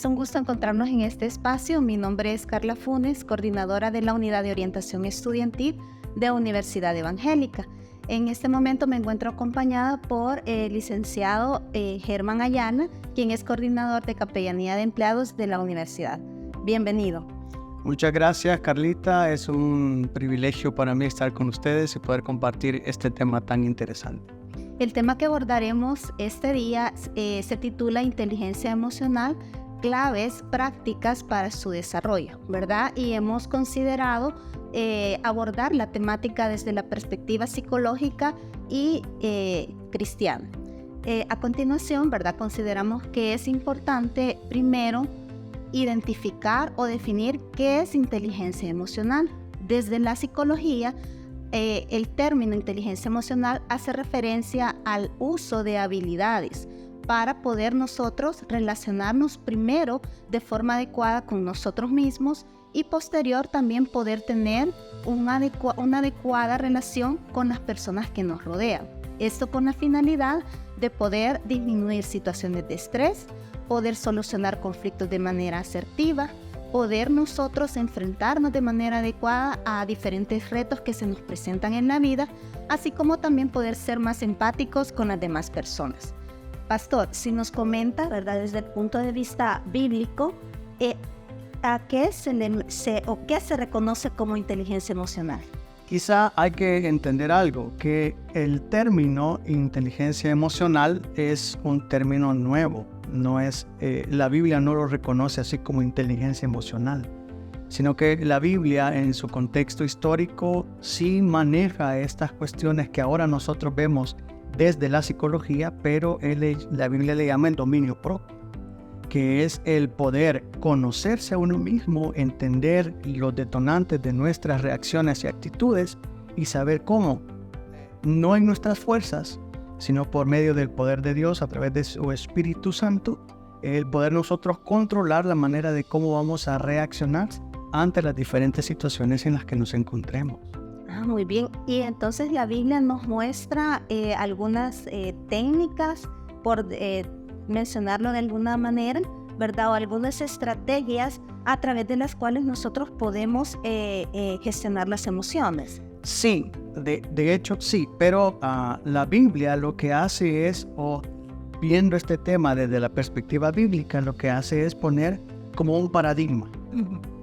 Es un gusto encontrarnos en este espacio. Mi nombre es Carla Funes, coordinadora de la Unidad de Orientación Estudiantil de Universidad Evangélica. En este momento me encuentro acompañada por el licenciado Germán Ayala, quien es coordinador de Capellanía de Empleados de la universidad. Bienvenido. Muchas gracias, Carlita. Es un privilegio para mí estar con ustedes y poder compartir este tema tan interesante. El tema que abordaremos este día se titula Inteligencia Emocional, claves prácticas para su desarrollo, ¿verdad? Y hemos considerado abordar la temática desde la perspectiva psicológica y cristiana. A continuación, ¿verdad? Consideramos que es importante primero identificar o definir qué es inteligencia emocional. Desde la psicología, el término inteligencia emocional hace referencia al uso de habilidades para poder nosotros relacionarnos primero de forma adecuada con nosotros mismos y posterior también poder tener una adecuada relación con las personas que nos rodean. Esto con la finalidad de poder disminuir situaciones de estrés, poder solucionar conflictos de manera asertiva, poder nosotros enfrentarnos de manera adecuada a diferentes retos que se nos presentan en la vida, así como también poder ser más empáticos con las demás personas. Pastor, si nos comenta, ¿verdad?, desde el punto de vista bíblico, ¿a qué se reconoce como inteligencia emocional? Quizá hay que entender algo, que el término inteligencia emocional es un término nuevo. No es, la Biblia no lo reconoce así como inteligencia emocional, sino que la Biblia en su contexto histórico sí maneja estas cuestiones que ahora nosotros vemos desde la psicología, pero la Biblia le llama el dominio propio, que es el poder conocerse a uno mismo, entender los detonantes de nuestras reacciones y actitudes y saber cómo, no en nuestras fuerzas, sino por medio del poder de Dios a través de su Espíritu Santo, el poder nosotros controlar la manera de cómo vamos a reaccionar ante las diferentes situaciones en las que nos encontremos. Muy bien, y entonces la Biblia nos muestra algunas técnicas, por mencionarlo de alguna manera, ¿verdad? O algunas estrategias a través de las cuales nosotros podemos gestionar las emociones. Sí, de hecho sí, pero la Biblia lo que hace es, viendo este tema desde la perspectiva bíblica, lo que hace es poner como un paradigma,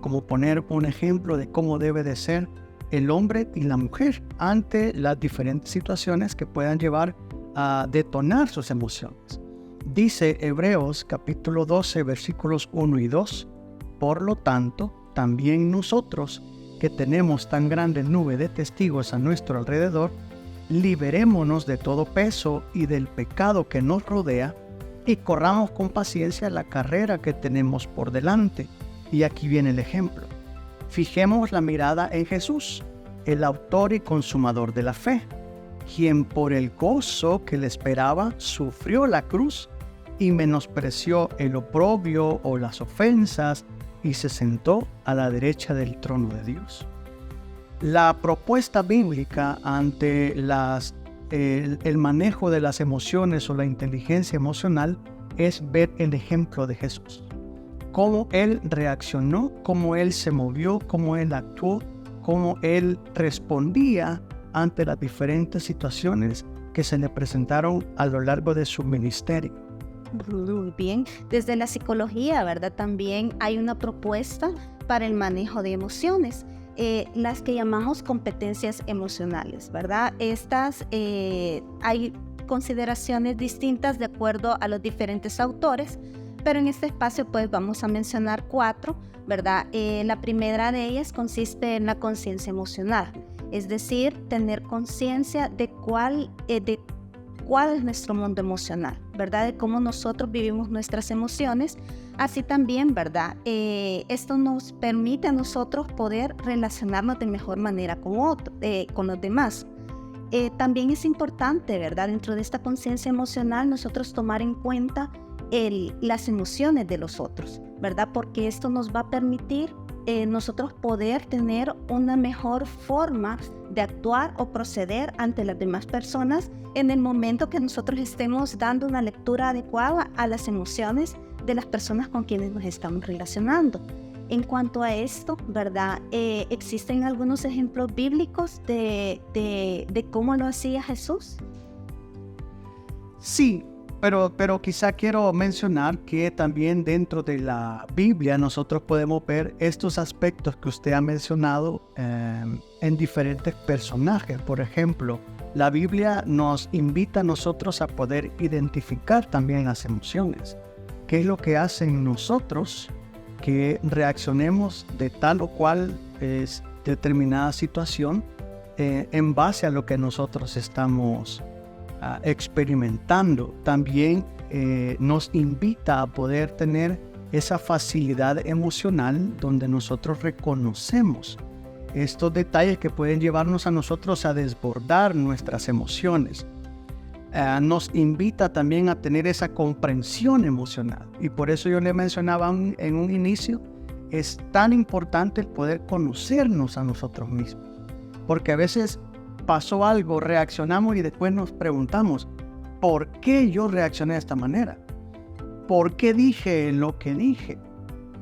como poner un ejemplo de cómo debe de ser el hombre y la mujer ante las diferentes situaciones que puedan llevar a detonar sus emociones. Dice Hebreos capítulo 12, versículos 1 y 2, por lo tanto, también nosotros, que tenemos tan grande nube de testigos a nuestro alrededor, liberémonos de todo peso y del pecado que nos rodea y corramos con paciencia la carrera que tenemos por delante. Y aquí viene el ejemplo. Fijemos la mirada en Jesús, el autor y consumador de la fe, quien por el gozo que le esperaba sufrió la cruz y menospreció el oprobio o las ofensas y se sentó a la derecha del trono de Dios. La propuesta bíblica ante el manejo de las emociones o la inteligencia emocional es ver el ejemplo de Jesús. Cómo Él reaccionó, cómo Él se movió, cómo Él actuó, cómo Él respondía ante las diferentes situaciones que se le presentaron a lo largo de su ministerio. Muy bien, desde la psicología, ¿verdad? También hay una propuesta para el manejo de emociones, las que llamamos competencias emocionales, ¿verdad? Estas hay consideraciones distintas de acuerdo a los diferentes autores, pero en este espacio pues vamos a mencionar 4, ¿verdad? La primera de ellas consiste en la conciencia emocional, es decir, tener conciencia de cuál es nuestro mundo emocional, ¿verdad? De cómo nosotros vivimos nuestras emociones. Así también, ¿verdad? Esto nos permite a nosotros poder relacionarnos de mejor manera con los demás. También es importante, ¿verdad? Dentro de esta conciencia emocional, nosotros tomar en cuenta las emociones de los otros, ¿verdad? Porque esto nos va a permitir nosotros poder tener una mejor forma de actuar o proceder ante las demás personas en el momento que nosotros estemos dando una lectura adecuada a las emociones de las personas con quienes nos estamos relacionando. En cuanto a esto, ¿verdad? ¿Existen algunos ejemplos bíblicos de cómo lo hacía Jesús? Sí, pero quizá quiero mencionar que también dentro de la Biblia nosotros podemos ver estos aspectos que usted ha mencionado en diferentes personajes. Por ejemplo, la Biblia nos invita a nosotros a poder identificar también las emociones. ¿Qué es lo que hacen nosotros que reaccionemos de tal o cual determinada situación en base a lo que nosotros estamos experimentando? También nos invita a poder tener esa facilidad emocional donde nosotros reconocemos estos detalles que pueden llevarnos a nosotros a desbordar nuestras emociones. Nos invita también a tener esa comprensión emocional, y por eso yo le mencionaba en un inicio, es tan importante el poder conocernos a nosotros mismos, porque a veces pasó algo, reaccionamos y después nos preguntamos, ¿por qué yo reaccioné de esta manera? ¿Por qué dije lo que dije?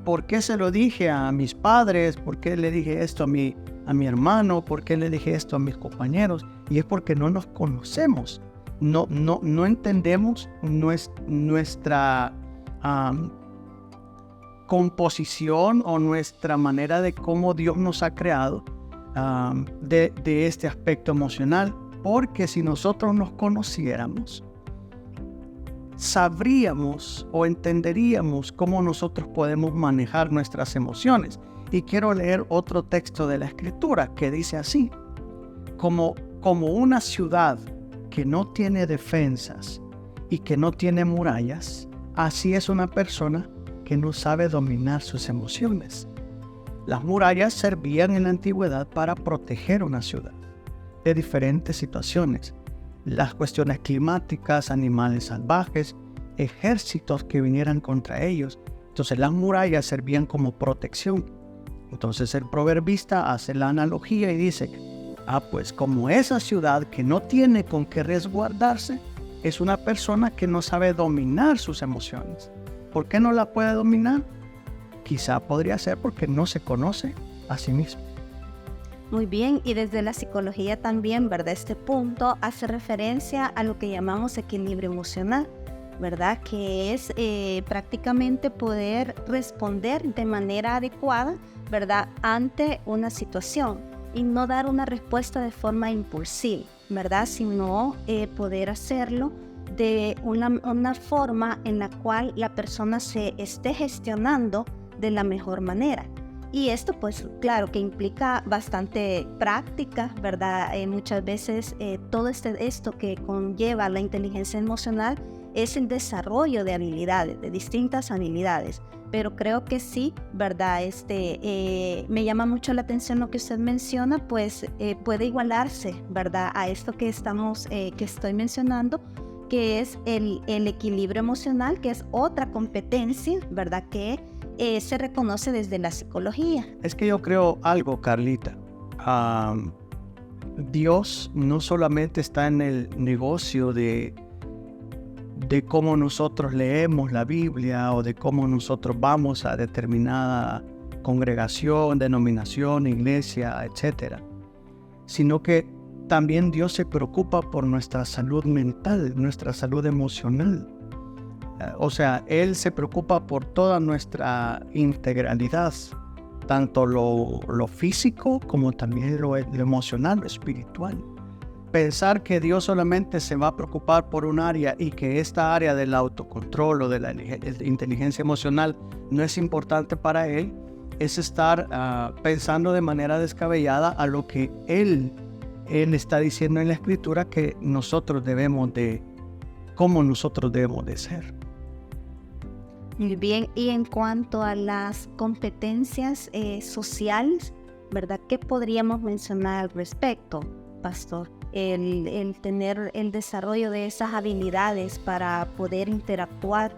¿Por qué se lo dije a mis padres? ¿Por qué le dije esto a mi hermano? ¿Por qué le dije esto a mis compañeros? Y es porque no nos conocemos. No entendemos nuestra composición o nuestra manera de cómo Dios nos ha creado de este aspecto emocional. Porque si nosotros nos conociéramos, sabríamos o entenderíamos cómo nosotros podemos manejar nuestras emociones. Y quiero leer otro texto de la Escritura que dice así: como una ciudad que no tiene defensas y que no tiene murallas, así es una persona que no sabe dominar sus emociones. Las murallas servían en la antigüedad para proteger una ciudad de diferentes situaciones. Las cuestiones climáticas, animales salvajes, ejércitos que vinieran contra ellos. Entonces las murallas servían como protección. Entonces el proverbista hace la analogía y dice, pues como esa ciudad que no tiene con qué resguardarse, es una persona que no sabe dominar sus emociones. ¿Por qué no la puede dominar? Quizá podría ser porque no se conoce a sí mismo. Muy bien, y desde la psicología también, ¿verdad? Este punto hace referencia a lo que llamamos equilibrio emocional, ¿verdad? Que es prácticamente poder responder de manera adecuada, ¿verdad? Ante una situación y no dar una respuesta de forma impulsiva, ¿verdad? Sino poder hacerlo de una forma en la cual la persona se esté gestionando de la mejor manera. Y esto pues claro que implica bastante práctica, ¿verdad? Muchas veces todo esto que conlleva la inteligencia emocional es el desarrollo de habilidades, de distintas habilidades. Pero creo que sí, ¿verdad? Me llama mucho la atención lo que usted menciona, pues puede igualarse, ¿verdad? A esto que estoy mencionando, que es el equilibrio emocional, que es otra competencia, ¿verdad? Que se reconoce desde la psicología. Es que yo creo algo, Carlita. Dios no solamente está en el negocio de cómo nosotros leemos la Biblia o de cómo nosotros vamos a determinada congregación, denominación, iglesia, etc. Sino que también Dios se preocupa por nuestra salud mental, nuestra salud emocional. O sea, Él se preocupa por toda nuestra integralidad, tanto lo físico como también lo emocional, lo espiritual. Pensar que Dios solamente se va a preocupar por un área y que esta área del autocontrol o de la inteligencia emocional no es importante para Él, es estar pensando de manera descabellada a lo que Él está diciendo en la Escritura que nosotros debemos de, cómo nosotros debemos de ser. Muy bien, y en cuanto a las competencias sociales, ¿verdad? ¿Qué podríamos mencionar al respecto, pastor? El tener el desarrollo de esas habilidades para poder interactuar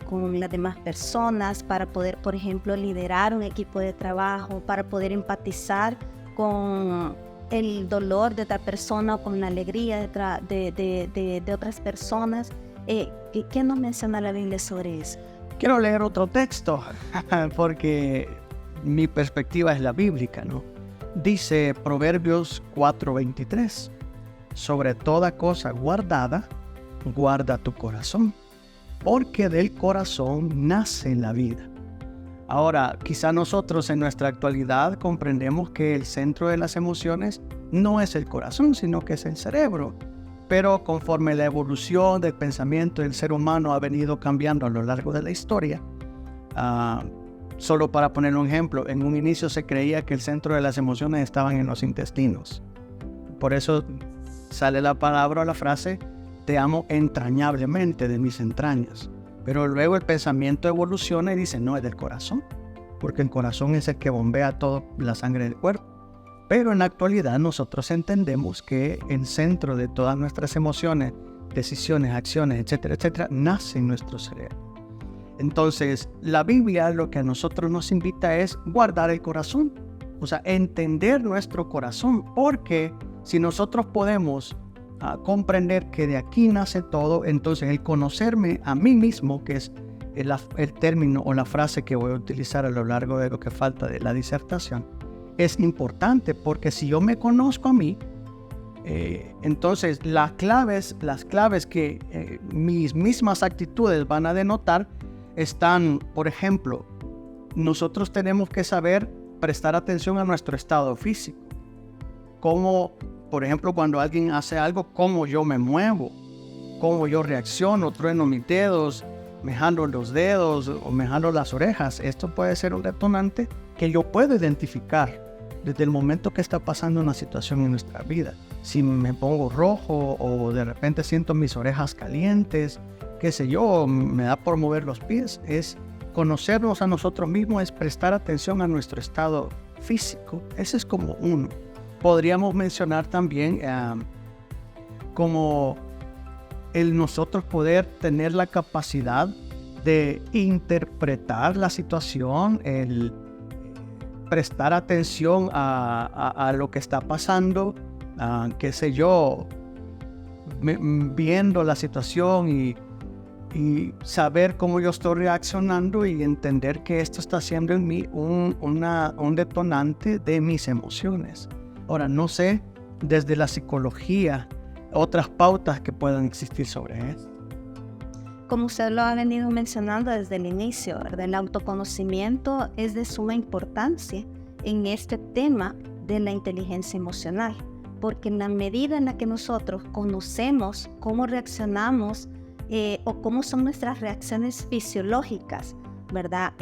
con las demás personas, para poder, por ejemplo, liderar un equipo de trabajo, para poder empatizar con el dolor de otra persona o con la alegría de otras personas. ¿Qué nos menciona la Biblia sobre eso? Quiero leer otro texto porque mi perspectiva es la bíblica, ¿no? Dice Proverbios 4:23, sobre toda cosa guardada, guarda tu corazón, porque del corazón nace la vida. Ahora, quizá nosotros en nuestra actualidad comprendemos que el centro de las emociones no es el corazón, sino que es el cerebro. Pero conforme la evolución del pensamiento del ser humano ha venido cambiando a lo largo de la historia, solo para poner un ejemplo, en un inicio se creía que el centro de las emociones estaban en los intestinos. Por eso sale la palabra o la frase, te amo entrañablemente de mis entrañas. Pero luego el pensamiento evoluciona y dice, no, es del corazón, porque el corazón es el que bombea toda la sangre del cuerpo. Pero en la actualidad nosotros entendemos que el centro de todas nuestras emociones, decisiones, acciones, etcétera, etcétera, nace en nuestro cerebro. Entonces, la Biblia lo que a nosotros nos invita es guardar el corazón, o sea, entender nuestro corazón, porque si nosotros podemos comprender que de aquí nace todo, entonces el conocerme a mí mismo, que es el término o la frase que voy a utilizar a lo largo de lo que falta de la disertación, es importante, porque si yo me conozco a mí, entonces las claves que mis mismas actitudes van a denotar están, por ejemplo, nosotros tenemos que saber prestar atención a nuestro estado físico. Cómo, por ejemplo, cuando alguien hace algo, cómo yo me muevo, cómo yo reacciono, trueno mis dedos, me jalo los dedos o me jalo las orejas. Esto puede ser un detonante que yo puedo identificar desde el momento que está pasando una situación en nuestra vida. Si me pongo rojo o de repente siento mis orejas calientes, qué sé yo, me da por mover los pies, es conocernos a nosotros mismos, es prestar atención a nuestro estado físico. Ese es como uno. Podríamos mencionar también como el nosotros poder tener la capacidad de interpretar la situación, el prestar atención a lo que está pasando, qué sé yo, viendo la situación y saber cómo yo estoy reaccionando y entender que esto está siendo en mí un detonante de mis emociones. Ahora, no sé, desde la psicología, otras pautas que puedan existir sobre esto. Como usted lo ha venido mencionando desde el inicio, ¿verdad? El autoconocimiento es de suma importancia en este tema de la inteligencia emocional, porque en la medida en la que nosotros conocemos cómo reaccionamos o cómo son nuestras reacciones fisiológicas, ¿verdad?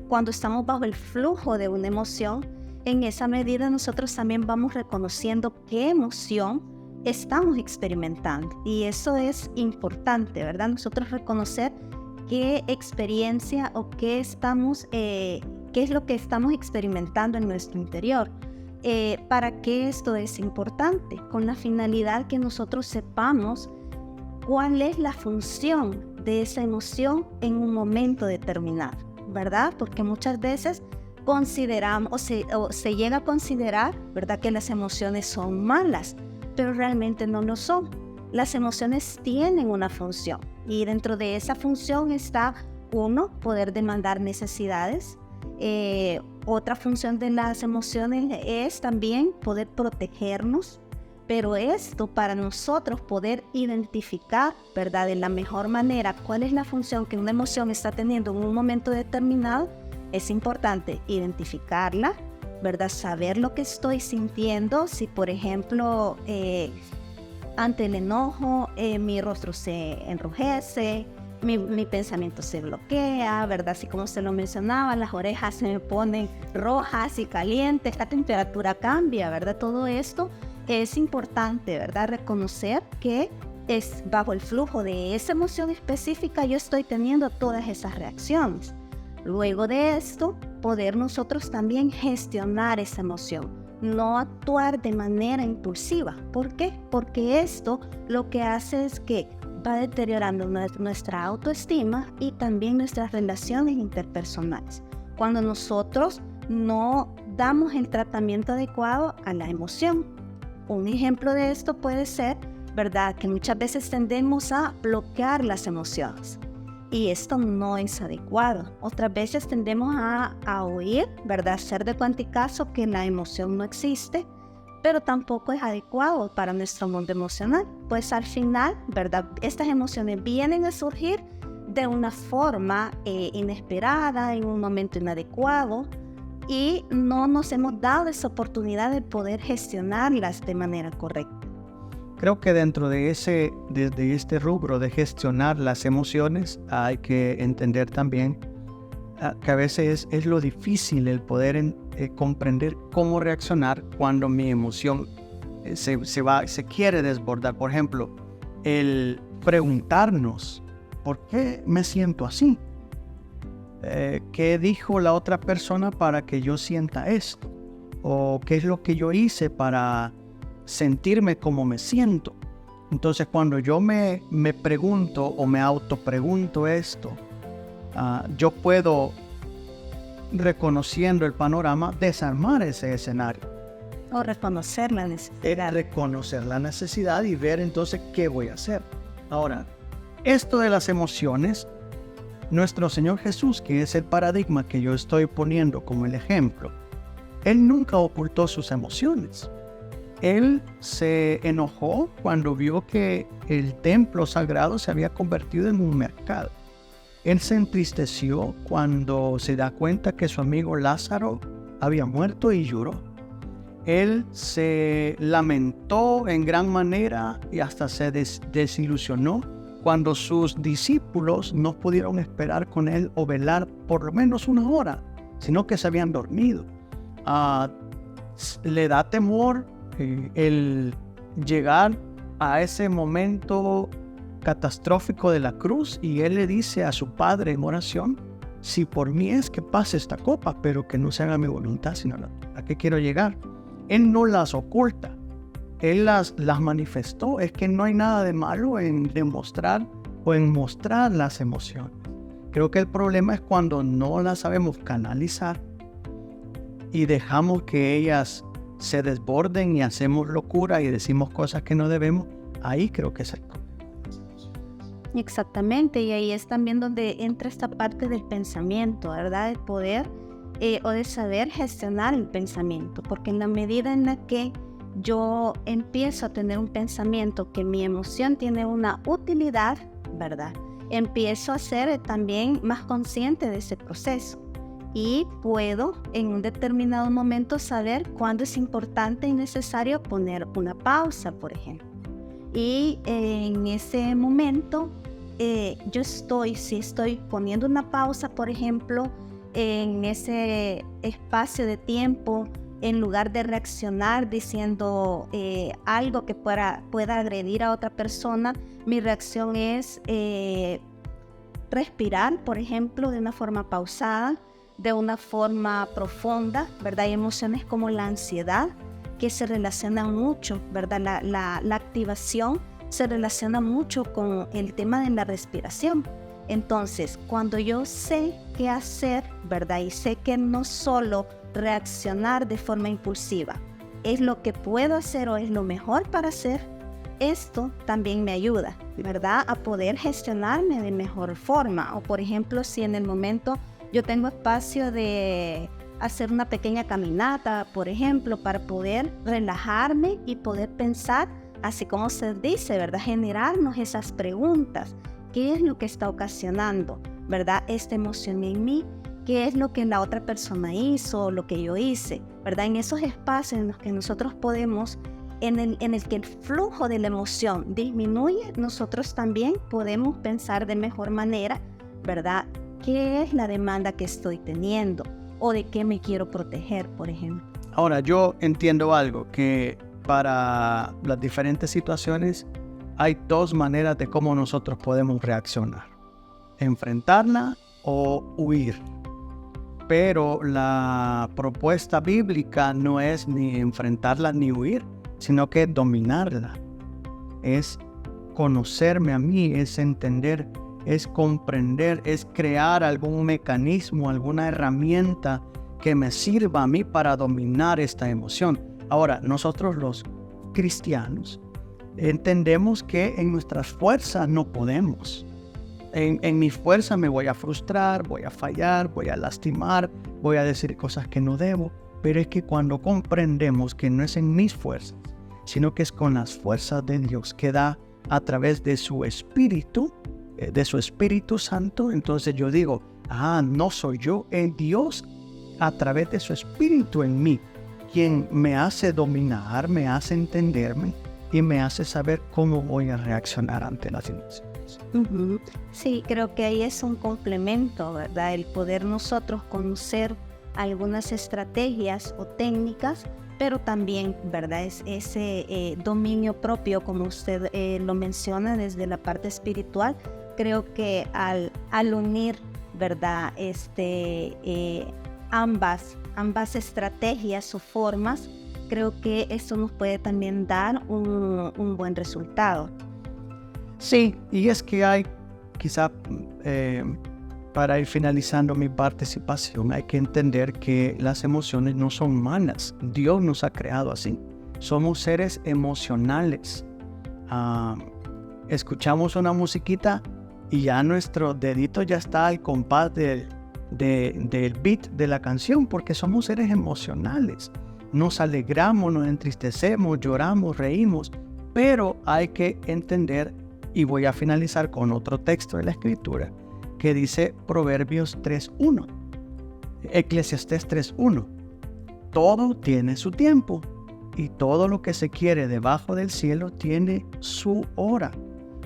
Cuando estamos bajo el flujo de una emoción, en esa medida nosotros también vamos reconociendo qué emoción estamos experimentando, y eso es importante, ¿verdad? Nosotros reconocer qué experiencia o qué es lo que estamos experimentando en nuestro interior. ¿Para qué esto es importante? Con la finalidad que nosotros sepamos cuál es la función de esa emoción en un momento determinado, ¿verdad? Porque muchas veces consideramos o se llega a considerar, ¿verdad?, que las emociones son malas, pero realmente no lo son. Las emociones tienen una función, y dentro de esa función está, uno, poder demandar necesidades. Otra función de las emociones es también poder protegernos, pero esto para nosotros poder identificar, ¿verdad?, de la mejor manera cuál es la función que una emoción está teniendo en un momento determinado, es importante identificarla, ¿verdad? Saber lo que estoy sintiendo. Si, por ejemplo, ante el enojo, mi rostro se enrojece, mi pensamiento se bloquea, ¿verdad? Así como usted lo mencionaba, las orejas se me ponen rojas y calientes, la temperatura cambia, ¿verdad? Todo esto es importante, ¿verdad? Reconocer que es bajo el flujo de esa emoción específica yo estoy teniendo todas esas reacciones. Luego de esto, poder nosotros también gestionar esa emoción, no actuar de manera impulsiva. ¿Por qué? Porque esto lo que hace es que va deteriorando nuestra autoestima y también nuestras relaciones interpersonales. Cuando nosotros no damos el tratamiento adecuado a la emoción. Un ejemplo de esto puede ser, ¿verdad?, que muchas veces tendemos a bloquear las emociones. y esto no es adecuado. Otras veces tendemos a oír, ¿verdad? Hacer de cuanticaso que la emoción no existe, pero tampoco es adecuado para nuestro mundo emocional. Pues al final, ¿verdad? Estas emociones vienen a surgir de una forma inesperada, en un momento inadecuado, y no nos hemos dado esa oportunidad de poder gestionarlas de manera correcta. Creo que dentro de este rubro de gestionar las emociones hay que entender también que a veces es lo difícil el poder comprender cómo reaccionar cuando mi emoción se quiere desbordar. Por ejemplo, el preguntarnos, ¿por qué me siento así? ¿Qué dijo la otra persona para que yo sienta esto? ¿O qué es lo que yo hice para sentirme como me siento? Entonces, cuando yo me pregunto o me autopregunto esto, yo puedo, reconociendo el panorama, desarmar ese escenario. O reconocer la necesidad. Reconocer la necesidad y ver entonces qué voy a hacer. Ahora, esto de las emociones, nuestro Señor Jesús, que es el paradigma que yo estoy poniendo como el ejemplo, Él nunca ocultó sus emociones. Él se enojó cuando vio que el templo sagrado se había convertido en un mercado. Él se entristeció cuando se da cuenta que su amigo Lázaro había muerto y lloró. Él se lamentó en gran manera y hasta se desilusionó cuando sus discípulos no pudieron esperar con él o velar por lo menos una hora, sino que se habían dormido. Le da temor el llegar a ese momento catastrófico de la cruz, y él le dice a su padre en oración: si por mí es, que pase esta copa, pero que no se haga mi voluntad sino la tuya. ¿A qué quiero llegar? Él no las oculta, él las manifestó. Es que no hay nada de malo en demostrar o en mostrar las emociones. Creo que el problema es cuando no las sabemos canalizar y dejamos que ellas se desborden y hacemos locura y decimos cosas que no debemos. Ahí creo que es el problema. Exactamente, y ahí es también donde entra esta parte del pensamiento, ¿verdad? De poder o de saber gestionar el pensamiento, porque en la medida en la que yo empiezo a tener un pensamiento que mi emoción tiene una utilidad, ¿verdad? Empiezo a ser también más consciente de ese proceso y puedo en un determinado momento saber cuándo es importante y necesario poner una pausa, por ejemplo. Y en ese momento si estoy poniendo una pausa, por ejemplo, en ese espacio de tiempo, en lugar de reaccionar diciendo algo que pueda agredir a otra persona, mi reacción es respirar, por ejemplo, de una forma pausada, de una forma profunda, ¿verdad? Hay emociones como la ansiedad que se relacionan mucho, ¿verdad? La activación se relaciona mucho con el tema de la respiración. Entonces, cuando yo sé qué hacer, ¿verdad? Y sé que no solo reaccionar de forma impulsiva es lo que puedo hacer o es lo mejor para hacer, esto también me ayuda, ¿verdad? A poder gestionarme de mejor forma. O por ejemplo, si en el momento yo tengo espacio de hacer una pequeña caminata, por ejemplo, para poder relajarme y poder pensar, así como se dice, ¿verdad? Generarnos esas preguntas. ¿Qué es lo que está ocasionando, ¿verdad? Esta emoción en mí. ¿Qué es lo que la otra persona hizo o lo que yo hice? ¿Verdad? En esos espacios en los que nosotros podemos, en el que el flujo de la emoción disminuye, nosotros también podemos pensar de mejor manera, ¿verdad? ¿Qué es la demanda que estoy teniendo? ¿O de qué me quiero proteger, por ejemplo? Ahora, yo entiendo algo, que para las diferentes situaciones hay dos maneras de cómo nosotros podemos reaccionar: enfrentarla o huir. Pero la propuesta bíblica no es ni enfrentarla ni huir, sino que dominarla. Es conocerme a mí, es entender, es comprender, es crear algún mecanismo, alguna herramienta que me sirva a mí para dominar esta emoción. Ahora, nosotros los cristianos entendemos que en nuestras fuerzas no podemos. En mi fuerza me voy a frustrar, voy a fallar, voy a lastimar, voy a decir cosas que no debo. Pero es que cuando comprendemos que no es en mis fuerzas, sino que es con las fuerzas de Dios que da a través de su Espíritu Santo, entonces yo digo, no soy yo, es Dios a través de su Espíritu en mí, quien me hace dominar, me hace entenderme y me hace saber cómo voy a reaccionar ante las situaciones. Sí, creo que ahí es un complemento, ¿verdad? El poder nosotros conocer algunas estrategias o técnicas, pero también, ¿verdad? Es ese dominio propio, como usted lo menciona desde la parte espiritual. Creo que al unir, ¿verdad? Ambas estrategias o formas, creo que esto nos puede también dar un buen resultado. Sí, y es que hay, quizá para ir finalizando mi participación, hay que entender que las emociones no son malas. Dios nos ha creado así. Somos seres emocionales. Escuchamos una musiquita y ya nuestro dedito ya está al compás del beat de la canción, porque somos seres emocionales. Nos alegramos, nos entristecemos, lloramos, reímos, pero hay que entender, y voy a finalizar con otro texto de la Escritura, que dice Proverbios 3.1, Eclesiastés 3.1, todo tiene su tiempo, y todo lo que se quiere debajo del cielo tiene su hora.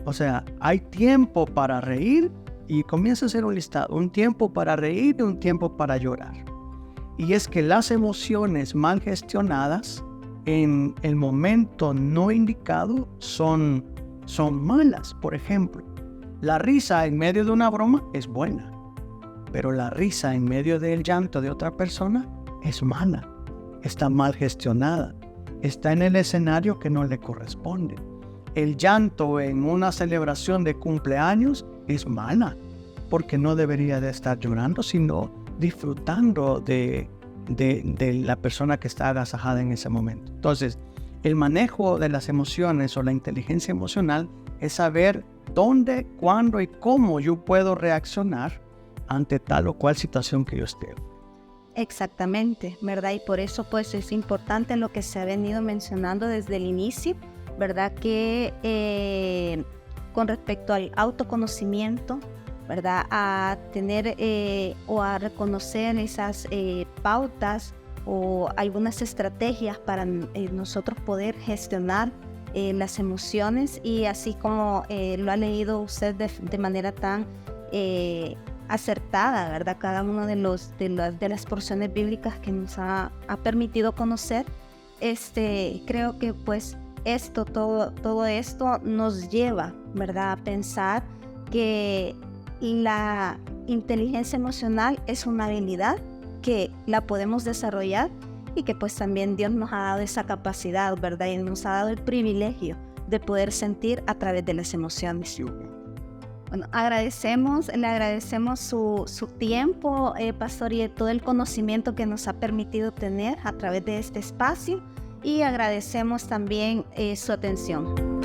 O sea, hay tiempo para reír, y comienza a hacer un listado, un tiempo para reír y un tiempo para llorar. Y es que las emociones mal gestionadas en el momento no indicado son malas. Por ejemplo, la risa en medio de una broma es buena, pero la risa en medio del llanto de otra persona es mala, está mal gestionada, está en el escenario que no le corresponde. El llanto en una celebración de cumpleaños es mala, porque no debería de estar llorando, sino disfrutando de la persona que está agasajada en ese momento. Entonces, el manejo de las emociones o la inteligencia emocional es saber dónde, cuándo y cómo yo puedo reaccionar ante tal o cual situación que yo esté. Exactamente, ¿verdad? Y por eso pues es importante lo que se ha venido mencionando desde el inicio, ¿verdad? Que con respecto al autoconocimiento, ¿verdad? A tener o a reconocer esas pautas o algunas estrategias para nosotros poder gestionar las emociones, y así como lo ha leído usted de manera tan acertada, ¿verdad? Cada una de las porciones bíblicas que nos ha permitido conocer, creo que pues todo esto nos lleva, ¿verdad? A pensar que la inteligencia emocional es una habilidad que la podemos desarrollar, y que pues también Dios nos ha dado esa capacidad, ¿verdad? Y nos ha dado el privilegio de poder sentir a través de las emociones. Bueno, le agradecemos su tiempo, Pastor, y todo el conocimiento que nos ha permitido tener a través de este espacio, y agradecemos también su atención.